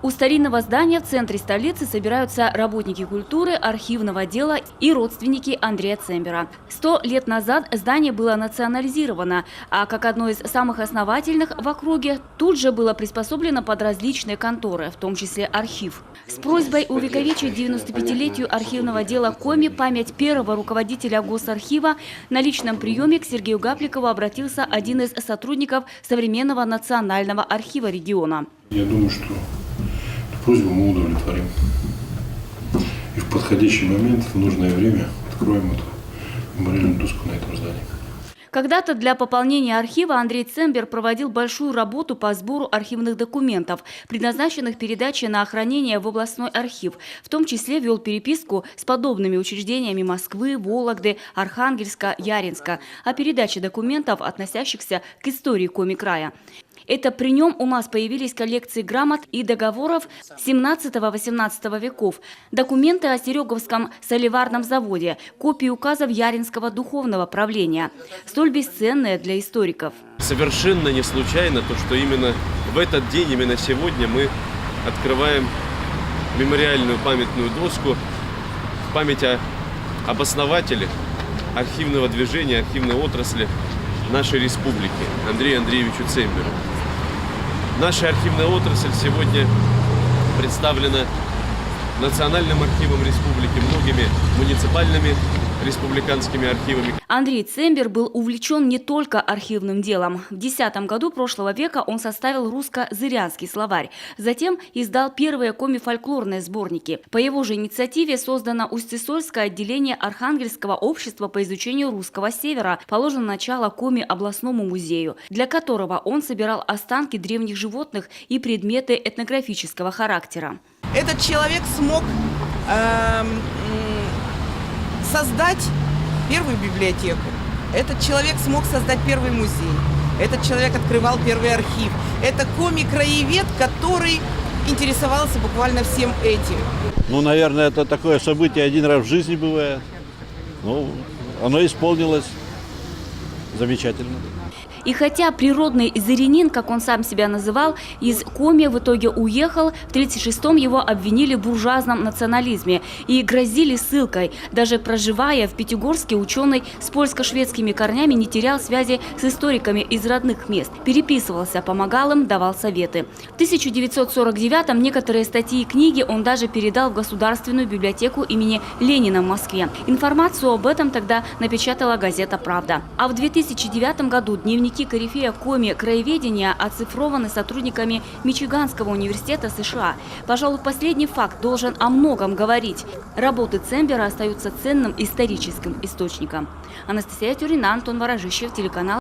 У старинного здания в центре столицы собираются работники культуры, архивного дела и родственники Андрея Цембера. 100 лет назад здание было национализировано, а как одно из самых основательных в округе тут же было приспособлено под различные конторы, в том числе архив. С просьбой увековечить 95-летию архивного дела Коми память первого руководителя Госархива на личном приеме к Сергею Гапликову обратился один из сотрудников современного национального архива региона. Я думаю, что эту просьбу мы удовлетворим. И в подходящий момент, в нужное время откроем эту мемориальную доску на этом здании. Когда-то для пополнения архива Андрей Цембер проводил большую работу по сбору архивных документов, предназначенных передаче на хранение в областной архив. В том числе вел переписку с подобными учреждениями Москвы, Вологды, Архангельска, Яринска о передаче документов, относящихся к истории Коми края. Это при нем у нас появились коллекции грамот и договоров 17-18 веков, документы о Сереговском соливарном заводе, копии указов Яринского духовного правления, столь бесценные для историков. Совершенно не случайно то, что именно в этот день, именно сегодня мы открываем мемориальную памятную доску в память об основателе архивного движения, архивной отрасли нашей республики Андрею Андреевичу Цемберу. Наша архивная отрасль сегодня представлена Национальным архивом республики, многими муниципальными республиканскими архивами. Андрей Цембер был увлечен не только архивным делом. В 2010 году прошлого века он составил русско-зырянский словарь. Затем издал первые коми-фольклорные сборники. По его же инициативе создано Усть-Сысольское отделение Архангельского общества по изучению русского севера. Положено начало коми-областному музею, для которого он собирал останки древних животных и предметы этнографического характера. Этот человек смог создать первую библиотеку. Этот человек смог создать первый музей. Этот человек открывал первый архив. Это коми-краевед, который интересовался буквально всем этим. Ну, наверное, это такое событие один раз в жизни бывает. Ну, оно исполнилось замечательно. И хотя природный зырянин, как он сам себя называл, из Коми в итоге уехал, в 1936-м его обвинили в буржуазном национализме и грозили ссылкой. Даже проживая в Пятигорске, ученый с польско-шведскими корнями не терял связи с историками из родных мест. Переписывался, помогал им, давал советы. В 1949-м некоторые статьи и книги он даже передал в Государственную библиотеку имени Ленина в Москве. Информацию об этом тогда напечатала газета «Правда». А в 2009 году дневники корифея Коми краеведения оцифрованы сотрудниками Мичиганского университета США. Пожалуй, последний факт должен о многом говорить. Работы Цембера остаются ценным историческим источником. Анастасия Тюрина, Антон Ворожищев, телеканал